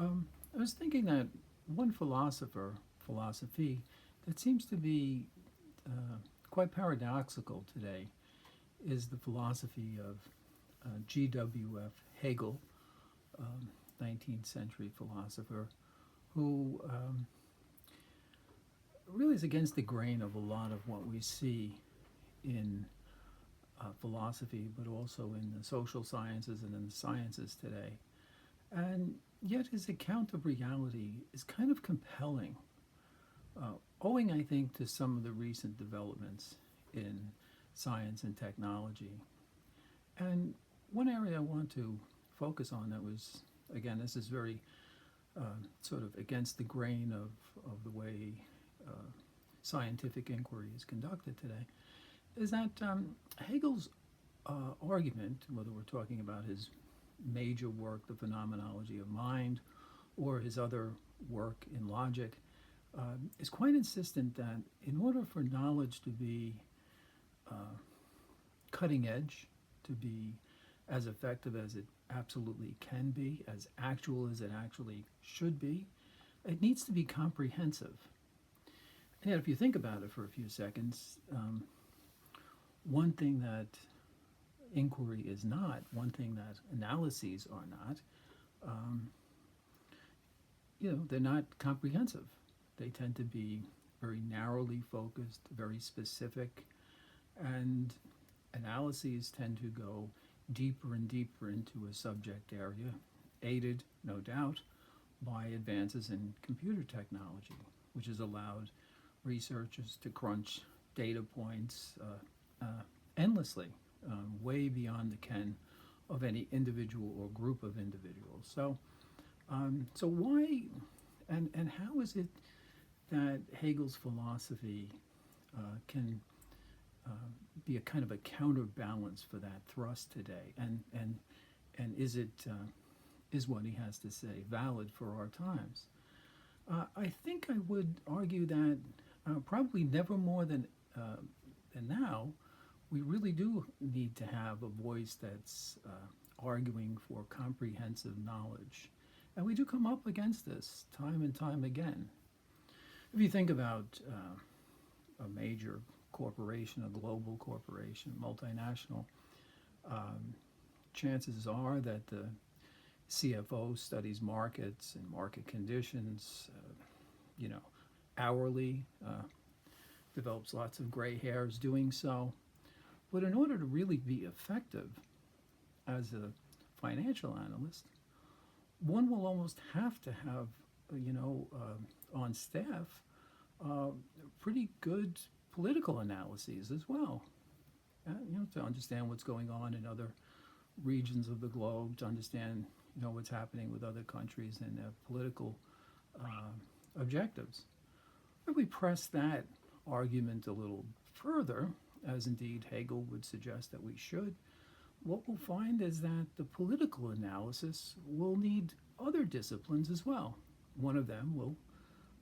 I was thinking that one philosophy, that seems to be uh, quite paradoxical today is the philosophy of G.W.F. Hegel, 19th century philosopher, who really is against the grain of a lot of what we see in philosophy, but also in the social sciences and in the sciences today. And yet his account of reality is kind of compelling, owing, I think, to some of the recent developments in science and technology. And one area I want to focus on that was, again, this is very sort of against the grain of the way uh, scientific inquiry is conducted today, is that Hegel's argument, whether we're talking about his major work, The Phenomenology of Mind, or his other work in logic, is quite insistent that in order for knowledge to be uh, cutting edge, to be as effective as it absolutely can be, as actual as it actually should be, it needs to be comprehensive. And yet, if you think about it for a few seconds, one thing that inquiry is not, one thing that analyses are not, um, they're not comprehensive. They tend to be very narrowly focused, very specific, and analyses tend to go deeper and deeper into a subject area, aided, no doubt, by advances in computer technology, which has allowed researchers to crunch data points endlessly, way beyond the ken of any individual or group of individuals. So why and how is it that Hegel's philosophy can uh, be a kind of a counterbalance for that thrust today? And is it is what he has to say valid for our times? I think I would argue that probably never more than now, we really do need to have a voice that's arguing for comprehensive knowledge. And we do come up against this time and time again. If you think about a major corporation, a global corporation, multinational, um, chances are that the CFO studies markets and market conditions, you know, hourly, develops lots of gray hairs doing so. But in order to really be effective as a financial analyst, one will almost have to have, on staff, pretty good political analyses as well. To understand what's going on in other regions of the globe, to understand, what's happening with other countries and their political objectives. If we press that argument a little further, as indeed Hegel would suggest that we should, what we'll find is that the political analysis will need other disciplines as well. One of them will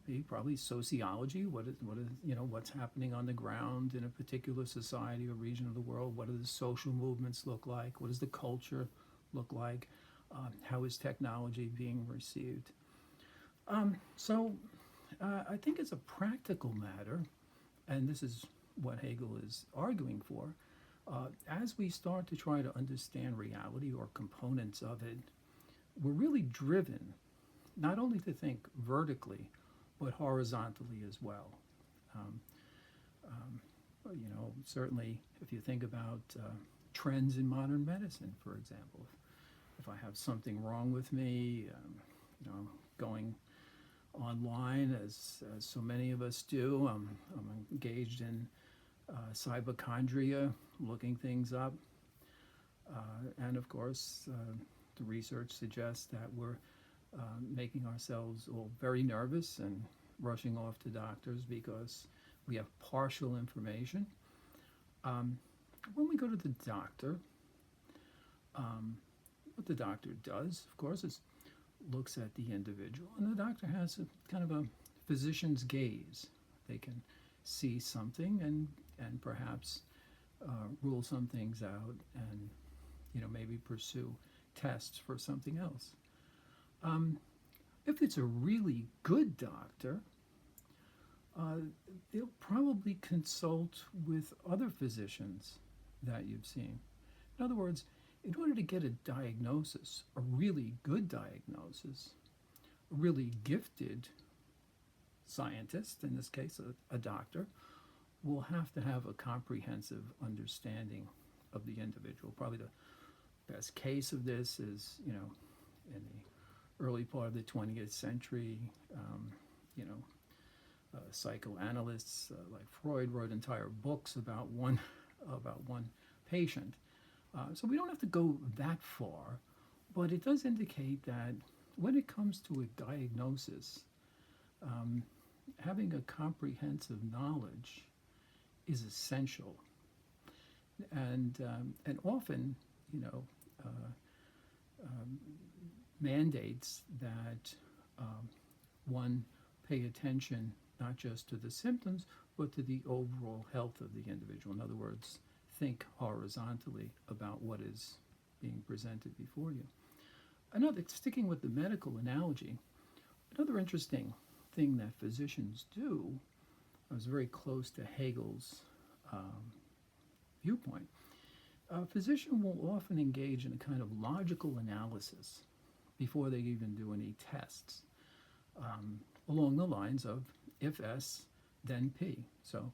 be probably sociology. What's happening on the ground in a particular society or region of the world? What do the social movements look like? What does the culture look like? How is technology being received? I think it's a practical matter, and this is what Hegel is arguing for. As we start to try to understand reality or components of it, we're really driven not only to think vertically, but horizontally as well. Um, Certainly, if you think about trends in modern medicine, for example, if I have something wrong with me, going online as so many of us do, I'm engaged in cyberchondria, looking things up. And of course, the research suggests that we're making ourselves all very nervous and rushing off to doctors because we have partial information. When we go to the doctor, what the doctor does, of course, is looks at the individual, and the doctor has a kind of a physician's gaze. They can see something and perhaps rule some things out, and maybe pursue tests for something else. Um, If it's a really good doctor, they'll probably consult with other physicians that you've seen. In other words, in order to get a diagnosis, a really good diagnosis, a really gifted scientist, in this case a doctor, will have to have a comprehensive understanding of the individual. Probably the best case of this is, in the early part of the 20th century, you know, psychoanalysts like Freud wrote entire books about one patient. So we don't have to go that far, but it does indicate that when it comes to a diagnosis, having a comprehensive knowledge is essential, and often, mandates that one pay attention not just to the symptoms, but to the overall health of the individual. In other words, think horizontally about what is being presented before you. Sticking with the medical analogy, another interesting thing that physicians do, I was very close to Hegel's viewpoint. A physician will often engage in a kind of logical analysis before they even do any tests, along the lines of if S, then P. So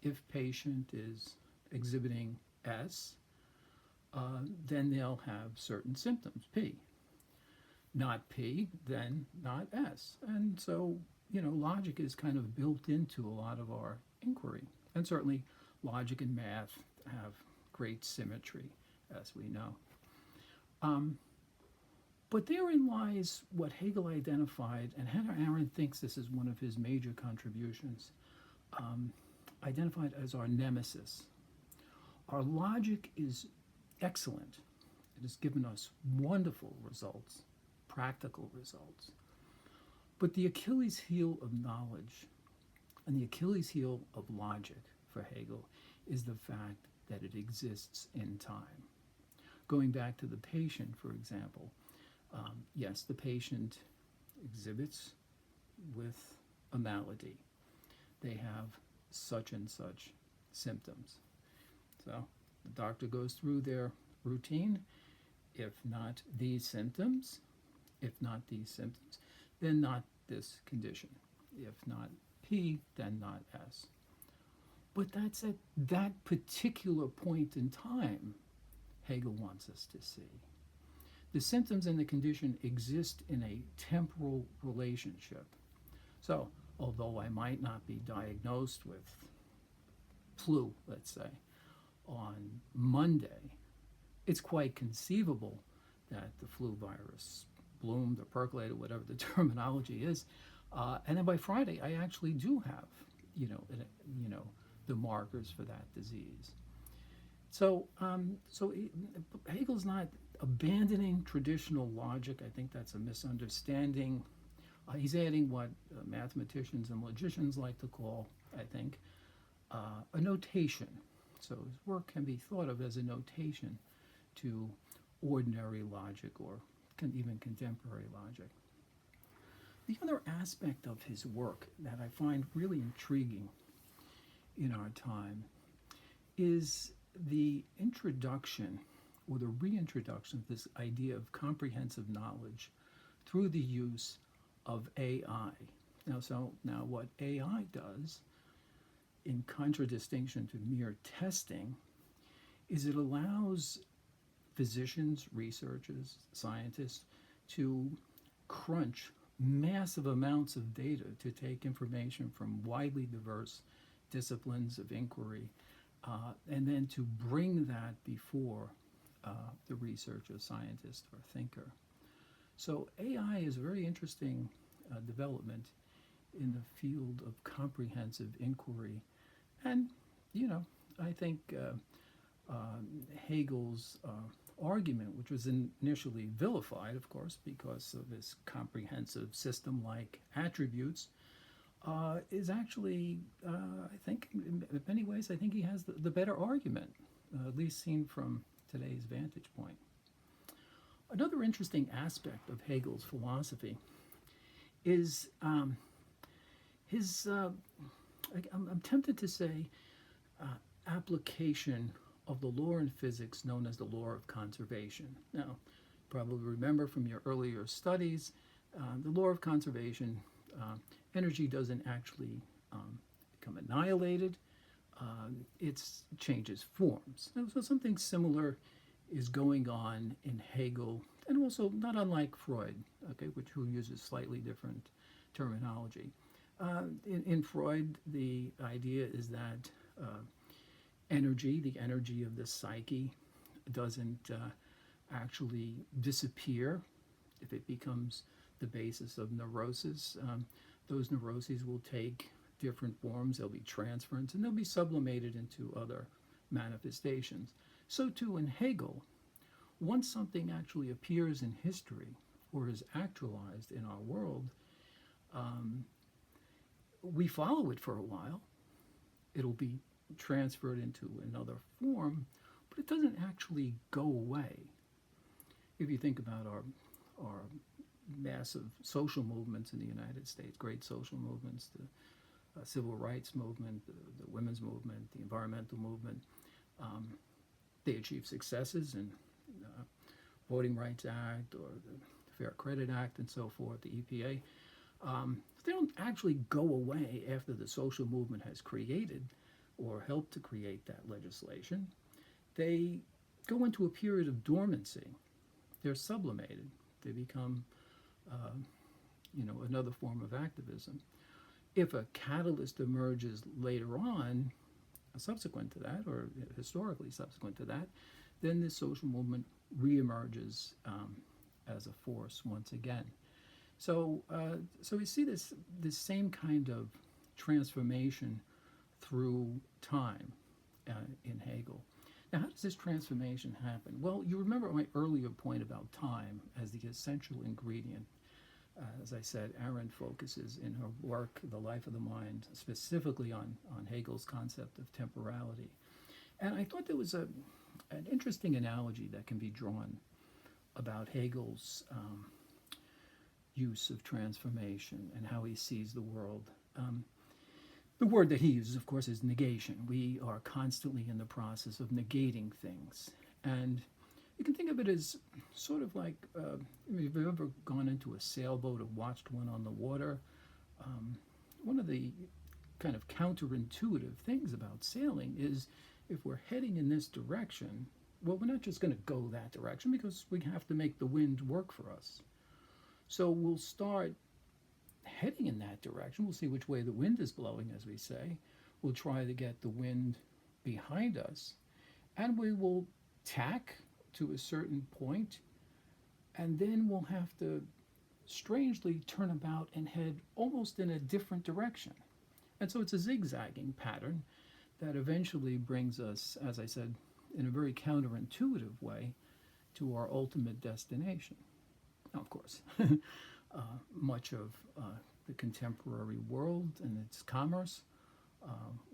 if patient is exhibiting S, then they'll have certain symptoms, P. Not P, then not S. And so, logic is kind of built into a lot of our inquiry. And certainly logic and math have great symmetry, as we know. But therein lies what Hegel identified, and Hannah Arendt thinks this is one of his major contributions, identified as our nemesis. Our logic is excellent. It has given us wonderful results, practical results. But the Achilles heel of knowledge and the Achilles heel of logic for Hegel is the fact that it exists in time. Going back to the patient, for example, yes, the patient exhibits with a malady. They have such and such symptoms. So the doctor goes through their routine. If not these symptoms, then not this condition. If not P, then not S. But that's at that particular point in time Hegel wants us to see. The symptoms and the condition exist in a temporal relationship. So, although I might not be diagnosed with flu, let's say, on Monday, it's quite conceivable that the flu virus bloomed or percolated, whatever the terminology is, and then by Friday I actually do have, the markers for that disease. So Hegel's not abandoning traditional logic. I think that's a misunderstanding. He's adding what mathematicians and logicians like to call, I think, a notation. So his work can be thought of as a notation to ordinary logic or even contemporary logic. The other aspect of his work that I find really intriguing in our time is the introduction or the reintroduction of this idea of comprehensive knowledge through the use of AI. Now what AI does, in contradistinction to mere testing, is it allows physicians, researchers, scientists to crunch massive amounts of data to take information from widely diverse disciplines of inquiry, and then to bring that before the researcher, scientist, or thinker. So AI is a very interesting development in the field of comprehensive inquiry. And, I think Hegel's argument, which was initially vilified, of course, because of his comprehensive system-like attributes, is actually, I think, in many ways, I think he has the better argument, at least seen from today's vantage point. Another interesting aspect of Hegel's philosophy is his, I'm tempted to say, application of the law in physics known as the law of conservation. Now, probably remember from your earlier studies, the law of conservation, energy doesn't actually become annihilated, it changes forms. So something similar is going on in Hegel, and also not unlike Freud, okay, who uses slightly different terminology. In Freud, the idea is that energy, the energy of the psyche, doesn't actually disappear if it becomes the basis of neurosis. Those neuroses will take different forms, they'll be transference, and they'll be sublimated into other manifestations. So too in Hegel, once something actually appears in history or is actualized in our world, we follow it for a while. It'll be transferred into another form, but it doesn't actually go away. If you think about our massive social movements in the United States, great social movements, the civil rights movement, the women's movement, the environmental movement, they achieve successes in Voting Rights Act or the Fair Credit Act and so forth, the EPA. They don't actually go away after the social movement has created or helped to create that legislation. They go into a period of dormancy. They're sublimated. They become, another form of activism. If a catalyst emerges later on, subsequent to that, or historically subsequent to that, then this social movement reemerges as a force once again. So we see this same kind of transformation through time in Hegel. Now, how does this transformation happen? Well, you remember my earlier point about time as the essential ingredient. As I said, Arendt focuses in her work, The Life of the Mind, specifically on Hegel's concept of temporality. And I thought there was an interesting analogy that can be drawn about Hegel's use of transformation and how he sees the world. The word that he uses, of course, is negation. We are constantly in the process of negating things. And you can think of it as sort of like, if you've ever gone into a sailboat or watched one on the water, one of the kind of counterintuitive things about sailing is if we're heading in this direction, well, we're not just going to go that direction because we have to make the wind work for us. So we'll start heading in that direction. We'll see which way the wind is blowing, as we say. We'll try to get the wind behind us, and we will tack to a certain point, and then we'll have to strangely turn about and head almost in a different direction. And so it's a zigzagging pattern that eventually brings us, as I said, in a very counterintuitive way, to our ultimate destination. Now, of course, much of the contemporary world and its commerce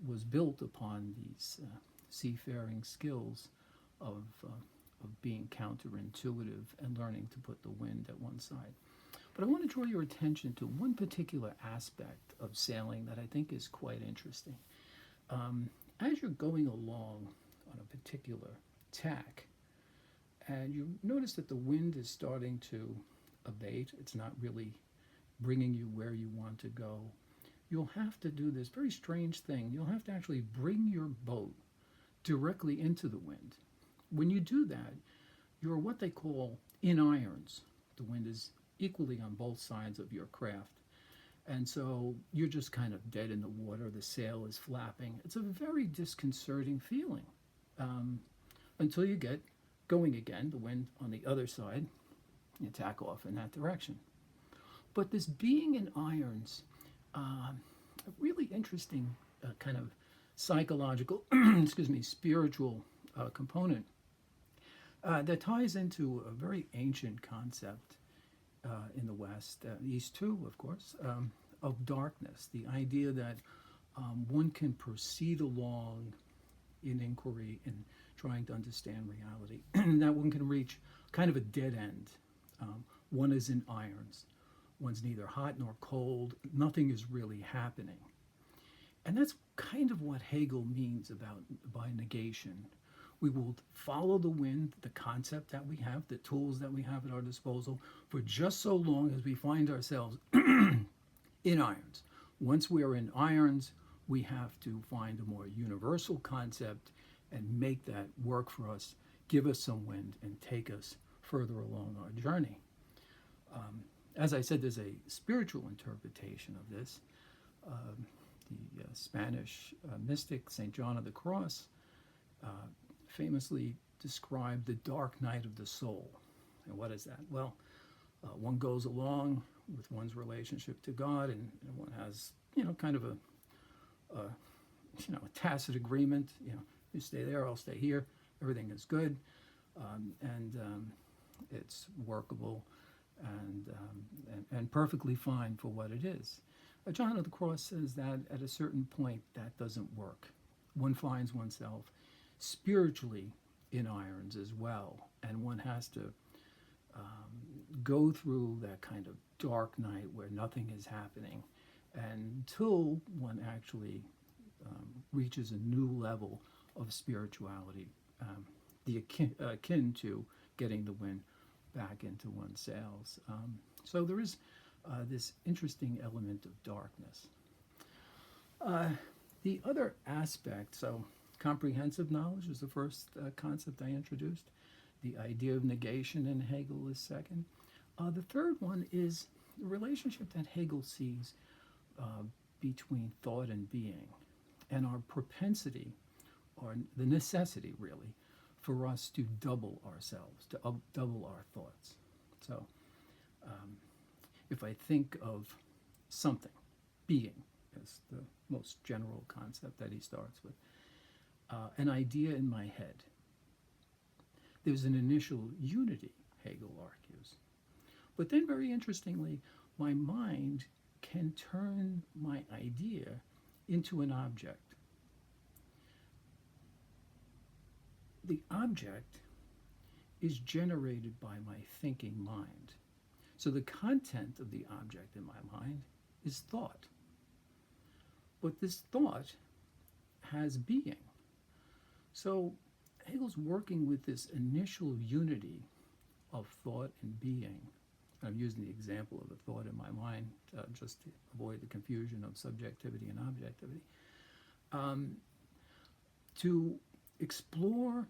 was built upon these seafaring skills of being counterintuitive and learning to put the wind at one side. But I want to draw your attention to one particular aspect of sailing that I think is quite interesting. As you're going along on a particular tack, and you notice that the wind is starting to abate, it's not really bringing you where you want to go, you'll have to do this very strange thing. You'll have to actually bring your boat directly into the wind. When you do that, you're what they call in irons. The wind is equally on both sides of your craft. And so you're just kind of dead in the water. The sail is flapping. It's a very disconcerting feeling until you get going again, the wind on the other side, you tack off in that direction. But this being in irons, a really interesting kind of psychological, spiritual component that ties into a very ancient concept in the West, East too, of course, of darkness. The idea that one can proceed along in inquiry, in trying to understand reality. That one can reach kind of a dead end. One is in irons. One's neither hot nor cold. Nothing is really happening. And that's kind of what Hegel means by negation. We will follow the wind, the concept that we have, the tools that we have at our disposal, for just so long as we find ourselves in irons. Once we are in irons, we have to find a more universal concept and make that work for us, give us some wind, and take us further along our journey. As I said, there's a spiritual interpretation of this. The Spanish mystic St. John of the Cross famously described the dark night of the soul. And what is that? Well, one goes along with one's relationship to God, and one has, kind of a tacit agreement. You stay there, I'll stay here. Everything is good, and it's workable and perfectly fine for what it is. John of the Cross says that at a certain point that doesn't work. One finds oneself spiritually in irons as well, and one has to go through that kind of dark night where nothing is happening until one actually reaches a new level of spirituality, akin to getting the wind back into one's sails. So there is this interesting element of darkness. The other aspect, so comprehensive knowledge is the first concept I introduced. The idea of negation in Hegel is second. The third one is the relationship that Hegel sees between thought and being, and our propensity, or the necessity really, for us to double ourselves, to double our thoughts. So if I think of something, being is the most general concept that he starts with, an idea in my head, there's an initial unity, Hegel argues. But then, very interestingly, my mind can turn my idea into an object. The object is generated by my thinking mind. So the content of the object in my mind is thought. But this thought has being. So Hegel's working with this initial unity of thought and being. I'm using the example of a thought in my mind just to avoid the confusion of subjectivity and objectivity. To explore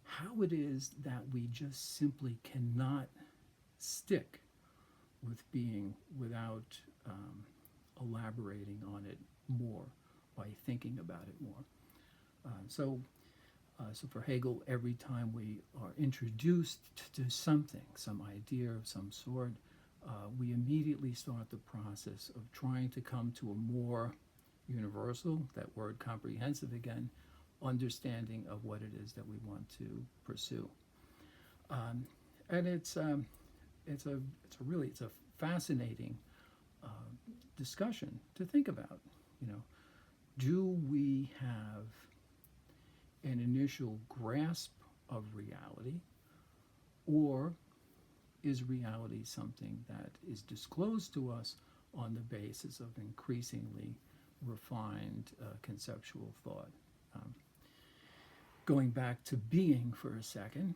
how it is that we just simply cannot stick with being without elaborating on it more, by thinking about it more. So for Hegel, every time we are introduced to something, some idea of some sort, we immediately start the process of trying to come to a more universal, that word comprehensive again, understanding of what it is that we want to pursue. And it's a fascinating discussion to think about. Do we have an initial grasp of reality, or is reality something that is disclosed to us on the basis of increasingly refined conceptual thought? Going back to being for a second,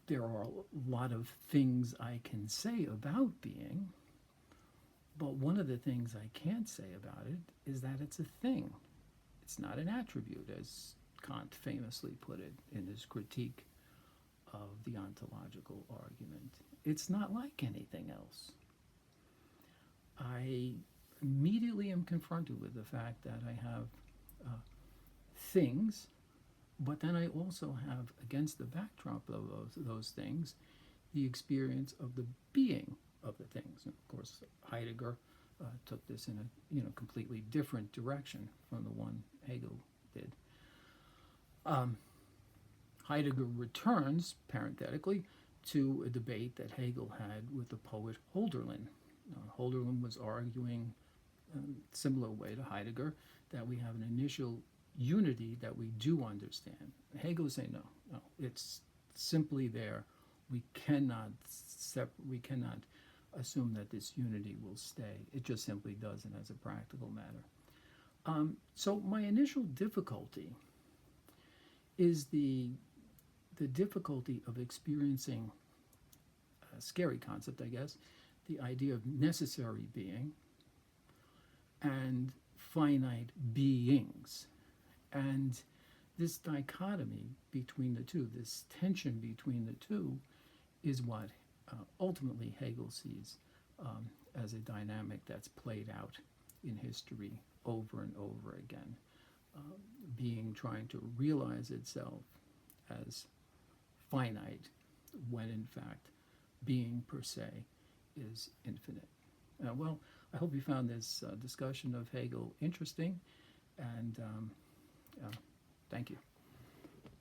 there are a lot of things I can say about being, but one of the things I can't say about it is that it's a thing. It's not an attribute, as Kant famously put it in his critique of the ontological argument. It's not like anything else. I immediately am confronted with the fact that I have things, but then I also have, against the backdrop of those things, the experience of the being of the things. And of course, Heidegger took this in a completely different direction from the one Hegel did. Heidegger returns, parenthetically, to a debate that Hegel had with the poet Hölderlin. Hölderlin was arguing a similar way to Heidegger, that we have an initial unity that we do understand. Hegel is saying no, it's simply there. We cannot assume that this unity will stay. It just simply doesn't as a practical matter. So my initial difficulty is the difficulty of experiencing a scary concept, I guess, the idea of necessary being and finite beings. And this dichotomy between the two, this tension between the two, is what ultimately Hegel sees as a dynamic that's played out in history over and over again. Being trying to realize itself as finite when in fact being per se is infinite. Well, I hope you found this discussion of Hegel interesting, and thank you.